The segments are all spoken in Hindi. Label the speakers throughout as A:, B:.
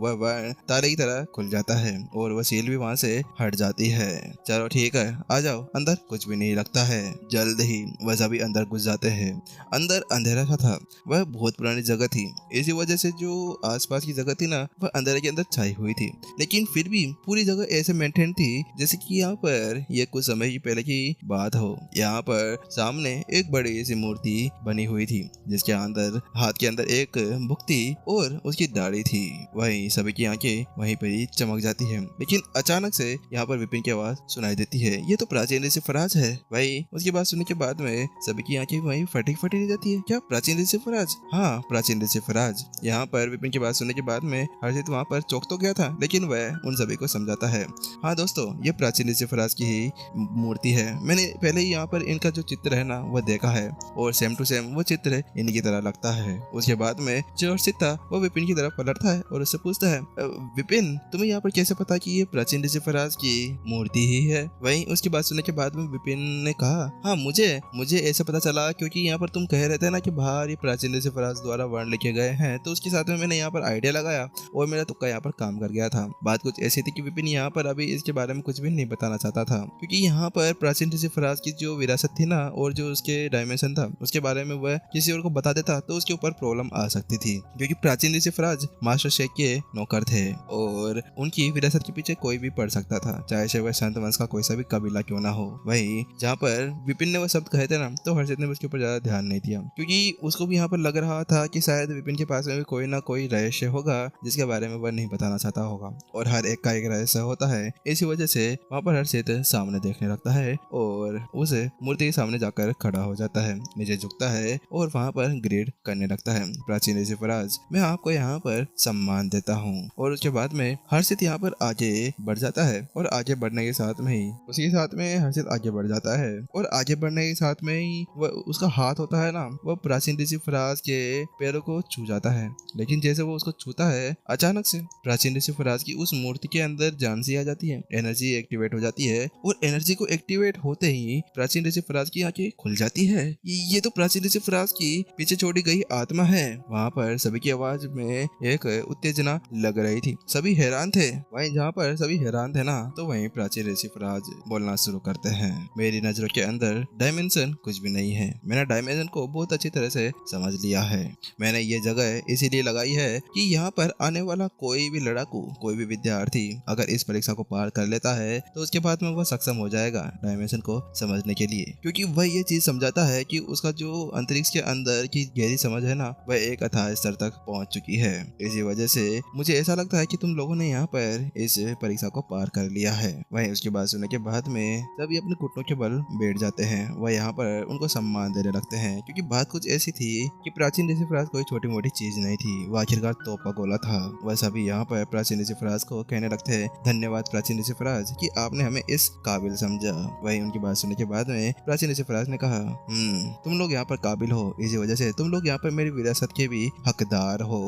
A: वह तारे की तरह खुल जाता है और वह सील भी वहाँ से हट जाती है। चलो ठीक है, आ जाओ अंदर, कुछ भी नहीं लगता है। जल्द ही वह सभी अंदर घुस जाते हैं। अंदर अंधेरा सा था, वह बहुत पुरानी जगह थी। इसी वजह से जो आसपास की जगह थी ना, वह अंधेरे के अंदर छाई हुई थी, लेकिन फिर भी पूरी जगह ऐसे मेंटेन थी जैसे कि यहाँ पर ये कुछ समय पहले की बात हो। यहाँ पर सामने एक बड़ी सी मूर्ति बनी हुई थी, जिसके अंदर हाथ के अंदर एक बुक थी और उसकी दाढ़ी थी। वहीं सभी की आंखें वहीं पर ही चमक जाती है, लेकिन अचानक से यहाँ पर विपिन की आवाज सुनाई देती है, ये तो प्राचीन ऋषि फराज है। वही उसकी बात सुनने के बाद में सभी की आंखें वहीं फटी फटी रह जाती है। क्या प्राचीन ऋषि फराज? हाँ, प्राचीन ऋषि फराज। यहाँ पर विपिन की बात सुनने के बाद में हर्षित वहाँ पर चौंक तो गया था, लेकिन वह उन सभी को समझाता है, हाँ दोस्तों, ये प्राचीन ऋषि फराज की ही मूर्ति है। मैंने पहले ही यहाँ पर इनका जो चित्र है ना वह देखा है और सेम टू सेम वो चित्र इन्हीं की तरह लगता है। उसके बाद में जो हर्षित था वो विपिन की तरफ पलटता है और उससे पूछता है, विपिन, तुम्हें यहाँ पर कैसे पता कि ये प्राचीन ऋषि फराज की मूर्ति ही है? वहीं उसकी बात सुनने के बाद में विपिन ने कहा, हाँ, मुझे ऐसे पता चला क्योंकि यहाँ पर तुम कह रहे थे ना कि बाहर ये प्राचीन ऋषि फराज द्वारा वर्ण लिखे गए हैं, तो उसके साथ में मैंने यहाँ पर आइडिया लगाया और मेरा तुक्का यहाँ पर काम कर गया था। बात कुछ ऐसी थी कि विपिन यहाँ पर अभी इसके बारे में कुछ भी नहीं बताना चाहता था, क्योंकि यहाँ पर प्राचीन ऋषि फराज की जो विरासत थी ना और जो उसके डायमेंशन था उसके बारे में वह किसी और को बता देता तो उसके ऊपर प्रॉब्लम आ सकती थी, क्योंकि प्राचीन ऋषि फराज मास्टर शेख के नौकर थे और उनकी विरासत के पीछे कोई भी पड़ सकता था, चाहे से वह संत वंश का कोई सा भी कबीला क्यों ना हो। वही जहाँ पर विपिन ने वह शब्द कहे थे ना, तो हर्षित ने उसके ऊपर ज्यादा ध्यान नहीं दिया, क्योंकि उसको भी यहाँ पर लग रहा था कि शायद विपिन के पास में भी कोई ना कोई रहस्य होगा जिसके बारे में वह नहीं बताना चाहता होगा, और हर एक का एक रहस्य होता है। इसी वजह से वहाँ पर हर्षित सामने देखने लगता है और उस मूर्ति के सामने जाकर खड़ा हो जाता है, नीचे झुकता है और वहाँ पर ग्रेड करने लगता है, प्राचीन ऋषि फराज, मैं आपको यहाँ पर सम्मान देता हूँ। और उसके बाद में हर्षित यहाँ पर आगे बढ़ जाता है और आगे बढ़ने के साथ में ही उसके साथ में हर्षित आगे बढ़ जाता है और आगे बढ़ने के साथ में ही वह उसका हाथ होता है ना, वह प्राचीन ऋषि फराज के पैरों को छू जाता है। लेकिन जैसे वो उसको छूता है, अचानक से प्राचीन ऋषि फराज की उस मूर्ति के अंदर जान सी आ जाती है, एनर्जी एक्टिवेट हो जाती है और एनर्जी को एक्टिवेट होते ही प्राचीन ऋषि फराज की आंखें खुल जाती है। ये तो प्राचीन ऋषि फराज की पीछे छोड़ी गई आत्मा है। वहाँ पर सभी की आवाज में एक उत्तेजना लग रही थी, सभी हैरान थे। वहीं जहाँ पर सभी हैरान थे ना, तो वहीं प्राचीन ऋषि फराज बोलना शुरू करते हैं, मेरी नजरों के अंदर डायमेंशन कुछ भी नहीं है, मैंने डायमेंशन को बहुत अच्छी तरह से समझ लिया है। मैंने ये जगह इसीलिए लगाई है कि यहाँ पर आने वाला कोई भी लड़ाकू, कोई भी विद्यार्थी अगर इस परीक्षा को पार कर लेता है तो उसके बाद में वह सक्षम हो जाएगा डायमेंशन को समझने के लिए, क्योंकि वह ये चीज समझाता है कि उसका जो अंतरिक्ष के अंदर की गहरी समझ है ना, वह एक अथाह स्तर तक पहुंच चुकी है। इसी वजह से मुझे ऐसा लगता है कि तुम लोगों ने यहाँ पर इस परीक्षा को पार कर लिया है। वहीं उसकी बात सुनने के बाद में सभी अपने घुटनों के बल बैठ जाते हैं, वह यहाँ पर उनको सम्मान देने लगते हैं, क्योंकि बात कुछ ऐसी थी कि प्राचीन ऋषि फराज कोई छोटी मोटी चीज नहीं थी, वह आखिरकार तोप का गोला था। वह सभी यहाँ पर प्राचीन ऋषि फराज को कहने लगते हैं, धन्यवाद प्राचीन ऋषि फराज कि आपने हमें इस काबिल समझा। वही उनकी बात सुनने के बाद में प्राचीन ऋषि फराज ने कहा, तुम लोग यहाँ पर काबिल हो, इसी वजह से तुम लोग यहाँ पर मेरी विरासत के भी हकदार हो।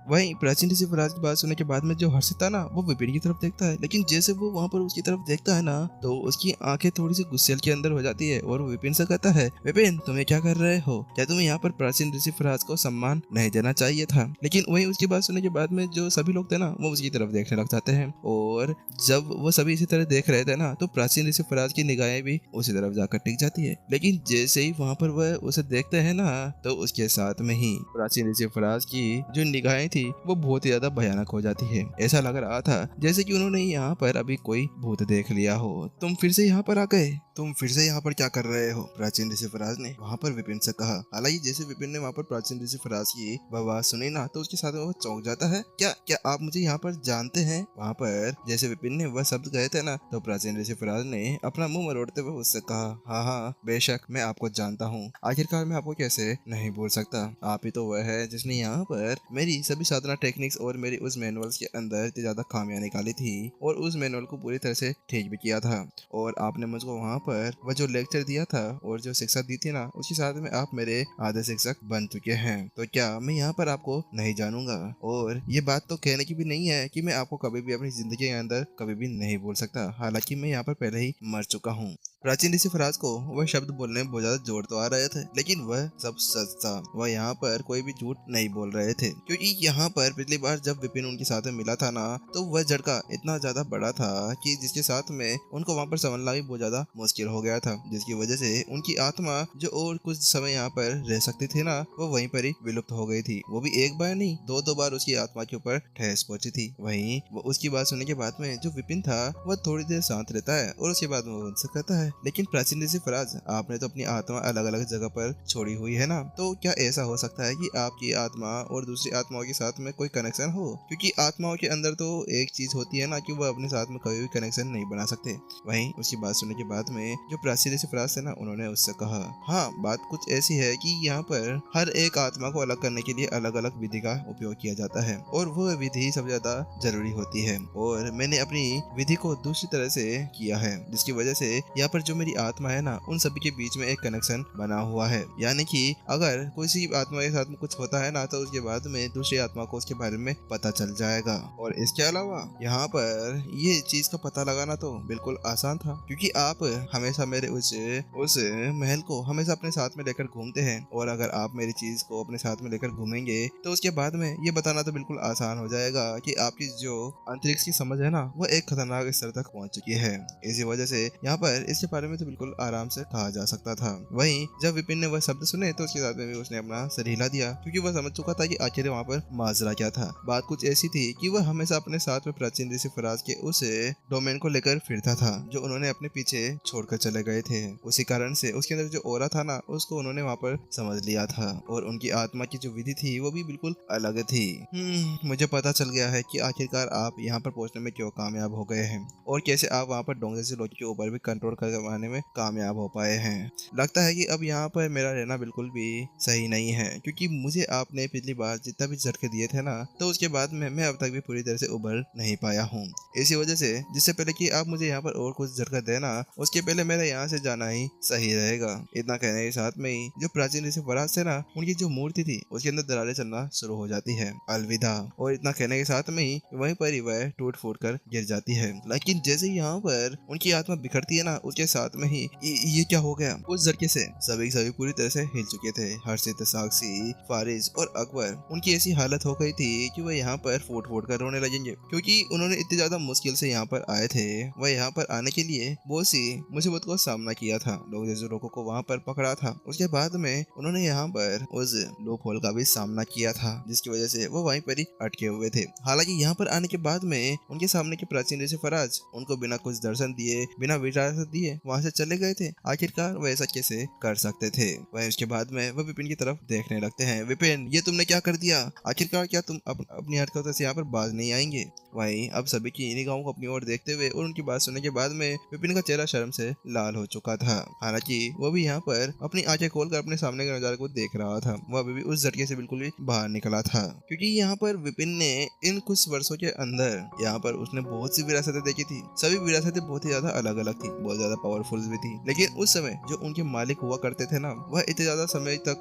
A: वहीं प्राचीन ऋषि फराज की बात सुनने के बाद में जो हर्षित था ना, वो विपिन की तरफ देखता है, लेकिन जैसे वो वहाँ पर उसकी तरफ देखता है ना, तो उसकी आंखें थोड़ी सी गुस्से के अंदर हो जाती है और वो विपिन से कहता है, विपिन, तुम्हें क्या कर रहे हो? क्या तुम्हें यहाँ पर प्राचीन ऋषि फराज को सम्मान नहीं देना चाहिए था? लेकिन वहीं उसकी बात सुनने के बाद में जो सभी लोग थे ना, वो उसकी तरफ देखने लग जाते हैं, और जब वो सभी इसी तरह देख रहे थे ना, तो प्राचीन ऋषि फराज की निगाहें भी उसी तरफ जाकर टिक जाती है। लेकिन जैसे ही वहाँ पर वह उसे देखते हैं ना, तो उसके साथ में ही प्राचीन ऋषि फराज की जो निगाहें थी वो बहुत ही ज्यादा भयानक हो जाती है। ऐसा लग रहा था जैसे कि उन्होंने यहाँ पर अभी कोई भूत देख लिया हो। तुम फिर से यहाँ पर आ गए, तुम फिर से यहाँ पर क्या कर रहे हो? प्राचीन ऋषि फराज ने वहाँ पर विपिन से कहा। हालांकि जैसे विपिन ने वहाँ पर प्राचीन ऋषि फराज की बात सुनी ना, तो उसके साथ में वो चौंक जाता है। क्या क्या आप मुझे यहाँ पर जानते हैं? वहाँ पर जैसे विपिन ने वह शब्द कहे थे ना, तो प्राचीन ऋषि फराज ने अपना मुंह मरोड़ते हुए उससे कहा, हाँ हाँ, बेशक मैं आपको जानता हूँ। आखिरकार मैं आपको कैसे नहीं भूल सकता, आप ही तो वह है जिसने यहाँ पर मेरी सभी साधना टेक्निक्स और मेरी उस मैनुअल्स के अंदर इतनी ज्यादा खामियां निकाली थी और उस मैनुअल को पूरी तरह से ठीक भी किया था। और आपने मुझको वहाँ पर वह जो लेक्चर दिया था और जो शिक्षा दी थी ना, उसके साथ में आप मेरे आधे शिक्षक बन चुके हैं। तो क्या मैं यहाँ पर आपको नहीं जानूंगा? और ये बात तो कहने की भी नहीं है कि मैं आपको कभी भी अपनी जिंदगी के अंदर कभी भी नहीं भूल सकता। हालांकि मैं यहाँ पर पहले ही मर चुका हूँ। प्राचीन ऋषि फराज को वह शब्द बोलने में बहुत ज्यादा जोर तो आ रहे थे, लेकिन वह सब सच था। वह यहाँ पर कोई भी झूठ नहीं बोल रहे थे, क्योंकि यहाँ पर पिछली बार जब विपिन उनके साथ में मिला था ना, तो वह झटका इतना ज्यादा बड़ा था कि जिसके साथ में उनको वहाँ पर संभलना भी बहुत ज्यादा मुश्किल हो गया था, जिसकी वजह से उनकी आत्मा जो और कुछ समय यहाँ पर रह सकती थी ना, वो वहीं पर ही विलुप्त हो गई थी। वो भी एक बार नहीं, दो बार उसकी आत्मा के ऊपर ठेस पहुंची थी। वहीं वो उसकी बात सुनने के बाद में जो विपिन था वह थोड़ी देर शांत रहता है और उसके बाद में वो उनसे कहता है, लेकिन प्राचीन ऋषि फराज, आपने तो अपनी आत्मा अलग अलग जगह पर छोड़ी हुई है ना, तो क्या ऐसा हो सकता है कि आपकी आत्मा और दूसरी आत्माओं के साथ में कोई कनेक्शन हो? क्योंकि आत्माओं के अंदर तो एक चीज होती है ना कि वह अपने साथ में कभी भी कनेक्शन नहीं बना सकते। वहीं उसकी बात सुनने के बाद में जो प्राचीन ऋषि फराज थे ना, उन्होंने उससे कहा, हाँ, बात कुछ ऐसी है कि यहाँ पर हर एक आत्मा को अलग करने के लिए अलग अलग विधि का उपयोग किया जाता है और वह विधि सबसे ज्यादा जरूरी होती है, और मैंने अपनी विधि को दूसरी तरह से किया है, जिसकी वजह से यहाँ पर जो मेरी आत्मा है ना, उन सभी के बीच में एक कनेक्शन बना हुआ है। यानी कि अगर किसी आत्मा के साथ में कुछ होता है ना, तो उसके बाद में दूसरी आत्मा को उसके बारे में पता चल जाएगा। और इसके अलावा यहाँ पर ये चीज का पता लगाना तो बिल्कुल आसान था, क्योंकि आप हमेशा मेरे उस महल को हमेशा अपने साथ में लेकर घूमते हैं, और अगर आप मेरी चीज को अपने साथ में लेकर घूमेंगे तो उसके बाद में ये बताना तो बिल्कुल आसान हो जाएगा कि आपकी जो अंतरिक्ष की समझ है ना, वो एक खतरनाक स्तर तक पहुंच चुकी है। इसी वजह से यहाँ पर इसके बारे में तो बिल्कुल आराम से कहा जा सकता था। वहीं जब विपिन ने वह शब्द सुने तो उसके साथ में भी उसने अपना सिर हिला दिया, क्योंकि वह समझ चुका था कि आखिर वहाँ पर माजरा क्या था। बात कुछ ऐसी थी कि वह हमेशा अपने साथ में प्राचीन ऋषि फराज के उस डोमेन को लेकर फिरता था जो उन्होंने अपने पीछे छोड़कर चले गए थे। उसी कारण से उसके अंदर जो ओरा था ना, उसको उन्होंने वहाँ पर समझ लिया था, और उनकी आत्मा की जो विधि थी वो भी बिल्कुल अलग थी। मुझे पता चल गया है कि आखिरकार आप यहाँ पर पहुंचने में क्यों कामयाब हो गए हैं, और कैसे आप वहाँ पर डोंगे से लोग के ऊपर भी कंट्रोल करवाने में कामयाब हो पाए हैं। लगता है कि अब यहाँ पर मेरा रहना बिल्कुल भी सही नहीं है, क्योंकि मुझे आपने पिछली बार जितना भी झटके दिए थे ना, तो उसके बाद में मैं अब तक भी पूरी तरह से उभर नहीं पाया हूँ। इसी वजह से जिससे पहले कि आप मुझे यहाँ पर और कुछ झटका देना, उसके पहले मेरा यहाँ से जाना ही सही रहेगा। इतना कहने के साथ में ही जो प्राचीन ऋषि फराज थे ना, उनकी जो मूर्ति थी उसके अंदर दरारें चलना शुरू हो जाती है। अलविदा। और इतना कहने के साथ में ही वहीं पर ही वह टूट फूट कर गिर जाती है। लेकिन जैसे ही यहाँ पर उनकी आत्मा बिखरती है ना, उसके साथ में ही ये क्या हो गया? उस झटके से सभी पूरी तरह से हिल चुके थे। हर्षित, साक्षी, फारिज और अकबर, उनकी ऐसी हालत हो गई थी कि वह यहाँ पर फूट फूट कर रोने लगेंगे, क्योंकि उन्होंने इतनी ज्यादा मुश्किल से यहाँ पर आए थे। वह यहाँ पर आने के लिए बहुत सी मुसीबत को सामना किया था, लोग जैसे लोगों को वहाँ पर पकड़ा था। उसके बाद में उन्होंने यहाँ पर उस लूप होल का भी सामना किया था, जिसकी वजह से वो वहीं पर ही अटके हुए थे। हालांकि यहाँ पर आने के बाद में उनके सामने के प्राचीन ऋषि फराज उनको बिना कुछ दर्शन दिए, बिना विरासत दिए वहाँ से चले गए थे। आखिरकार वह ऐसा कैसे कर सकते थे? वह उसके बाद में वह विपिन की तरफ देखने लगते हैं। विपिन, ये तुमने क्या कर दिया? आखिरकार क्या तुम अपनी हरकतों से यहाँ पर बाज नहीं आएंगे? वहीं अब सभी की निगाहों को अपनी ओर देखते हुए और उनकी बात सुनने के बाद में विपिन का चेहरा शर्म से लाल हो चुका था। हालांकि वो भी यहाँ पर अपनी आंखें खोलकर अपने सामने के नजारे को देख रहा था। वह अभी भी उस झटके से बिल्कुल भी बाहर निकला था, क्योंकि यहाँ पर विपिन ने इन कुछ वर्षों के अंदर यहाँ पर उसने बहुत सी विरासतें देखी थी। सभी विरासतें बहुत ही ज्यादा अलग अलग थी, बहुत ज्यादा पावरफुल भी थी। लेकिन उस समय जो उनके मालिक हुआ करते थे ना, वह इतने ज्यादा समय तक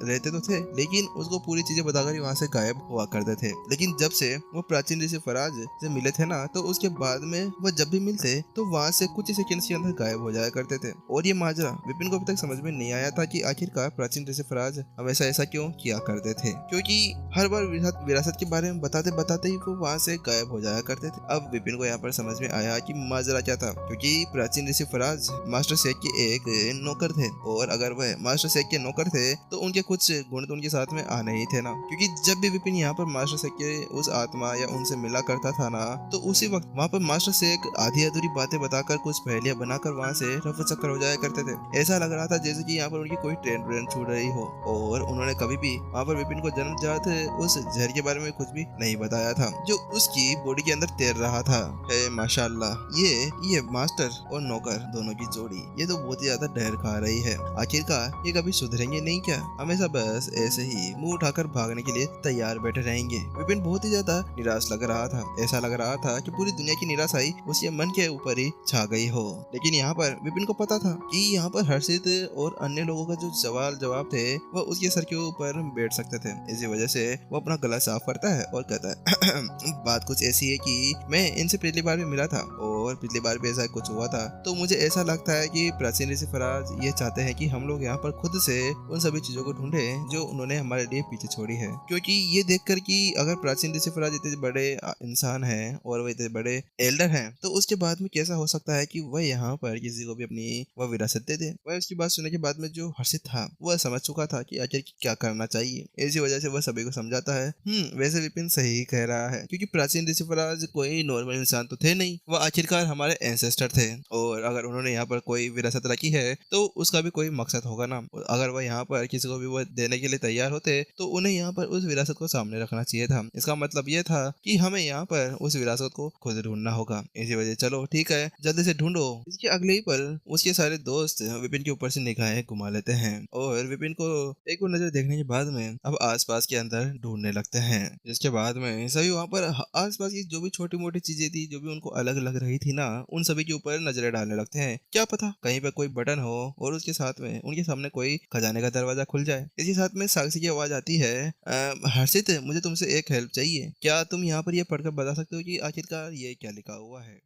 A: रहते तो थे, लेकिन उसको पूरी चीजें बताकर वहाँ से गायब हुआ करते थे। लेकिन जब से वो प्राचीन ऋषि फराज से मिले थे ना, तो उसके बाद में वह जब भी मिलते तो वहाँ से कुछ सेकंड्स के अंदर गायब हो जाया करते थे। और ये माजरा विपिन को अभी तक समझ में नहीं आया था कि आखिरकार प्राचीन ऋषि फराज हमेशा ऐसा क्यों किया करते थे, क्योंकि हर बार विरासत के बारे में बताते बताते ही वो वहाँ से गायब हो जाया करते थे। अब विपिन को यहाँ पर समझ में आया कि माजरा क्या था, क्योंकि प्राचीन ऋषि फराज मास्टर शेख के एक नौकर थे, और अगर वह मास्टर शेख के नौकर थे तो उनके कुछ गुण तो उनके साथ में आने ही थे ना। क्योंकि जब भी विपिन यहाँ पर मास्टर शेख के उस आत्मा या उनसे मिला करता था ना, तो उसी वक्त वहाँ पर मास्टर शेख आधी अधूरी बातें बताकर कुछ पहेलियां बनाकर वहाँ से रफू चक्कर हो जाया करते थे। ऐसा लग रहा था जैसे कि यहाँ पर उनकी कोई ट्रेन छूट रही हो, और उन्होंने कभी भी वहाँ पर विपिन को जन्मजात उस जहर के बारे में कुछ भी नहीं बताया था जो उसकी बॉडी के अंदर तैर रहा था। माशाल्लाह, ये मास्टर और नौकर दोनों की जोड़ी ये तो बहुत ही ज्यादा डर खा रही है। आखिरकार ये कभी सुधरेंगे नहीं क्या? हमेशा बस ऐसे ही मुंह उठाकर भागने के लिए तैयार बैठे रहेंगे। विपिन बहुत ही ज्यादा निराश लग रहा था। ऐसा लग रहा था कि पूरी दुनिया की निराशाई उसके मन के ऊपर ही छा गई हो। लेकिन यहाँ पर विपिन को पता था कि यहाँ पर हर्षित और अन्य लोगों का जो सवाल जवाब थे वह उसके सर के ऊपर बैठ सकते थे। इसी वजह से वो अपना गला साफ करता है और कहता है बात कुछ ऐसी है कि मैं इनसे पिछली बार भी मिला था और पिछली बार भी ऐसा कुछ हुआ था, तो मुझे ऐसा लगता है कि प्राचीन ऋषि फराज ये चाहते हैं कि हम लोग यहाँ पर खुद से उन सभी चीजों को ढूंढे जो उन्होंने हमारे लिए पीछे छोड़ी है। क्योंकि ये देखकर कि अगर प्राचीन ऋषि फराज इतने बड़े इंसान हैं और वह इतने बड़े एल्डर हैं, तो उसके बाद में कैसा हो सकता है कि वह यहाँ पर किसी को भी अपनी वह विरासत दे दे। वह उसकी बात सुनने के बाद में जो हर्षित था वह समझ चुका था कि आखिर क्या करना चाहिए। इसी वजह से वह सभी को समझाता है वैसे विपिन सही कह रहा है, क्योंकि प्राचीन ऋषि फराज कोई नॉर्मल इंसान तो थे नहीं, वह आखिरकार हमारे एंसेस्टर थे और अगर उन्होंने यहाँ पर कोई विरासत रखी है तो उसका भी कोई मकसद होगा ना। अगर वह यहाँ पर किसी को भी वह देने के लिए तैयार होते तो उन्हें यहाँ पर उस विरासत को सामने रखना चाहिए था। इसका मतलब ये था कि हमें यहाँ पर उस विरासत को खुद ढूंढना होगा। इसी वजह चलो ठीक है, जल्दी से ढूंढो। इसके अगले ही पल उसके सारे दोस्त विपिन के ऊपर से निगाहें घुमा लेते हैं और विपिन को एक और नजर देखने के बाद में अब आसपास के अंदर ढूंढने लगते हैं। जिसके बाद में सभी वहाँ पर आसपास की जो भी छोटी मोटी चीजें थी जो भी उनको अलग लग रही थी ना, उन सभी के ऊपर नजरें डालने लगते हैं। क्या पता कहीं पर कोई बटन हो और उसके साथ में उनके सामने कोई खजाने का दरवाजा खुल जाए। इसी साथ में साक्षी की आवाज आती है, हर्षित मुझे तुमसे एक हेल्प चाहिए, क्या तुम यहाँ पर ये पढ़कर बता सकते हो कि आखिरकार ये क्या लिखा हुआ है।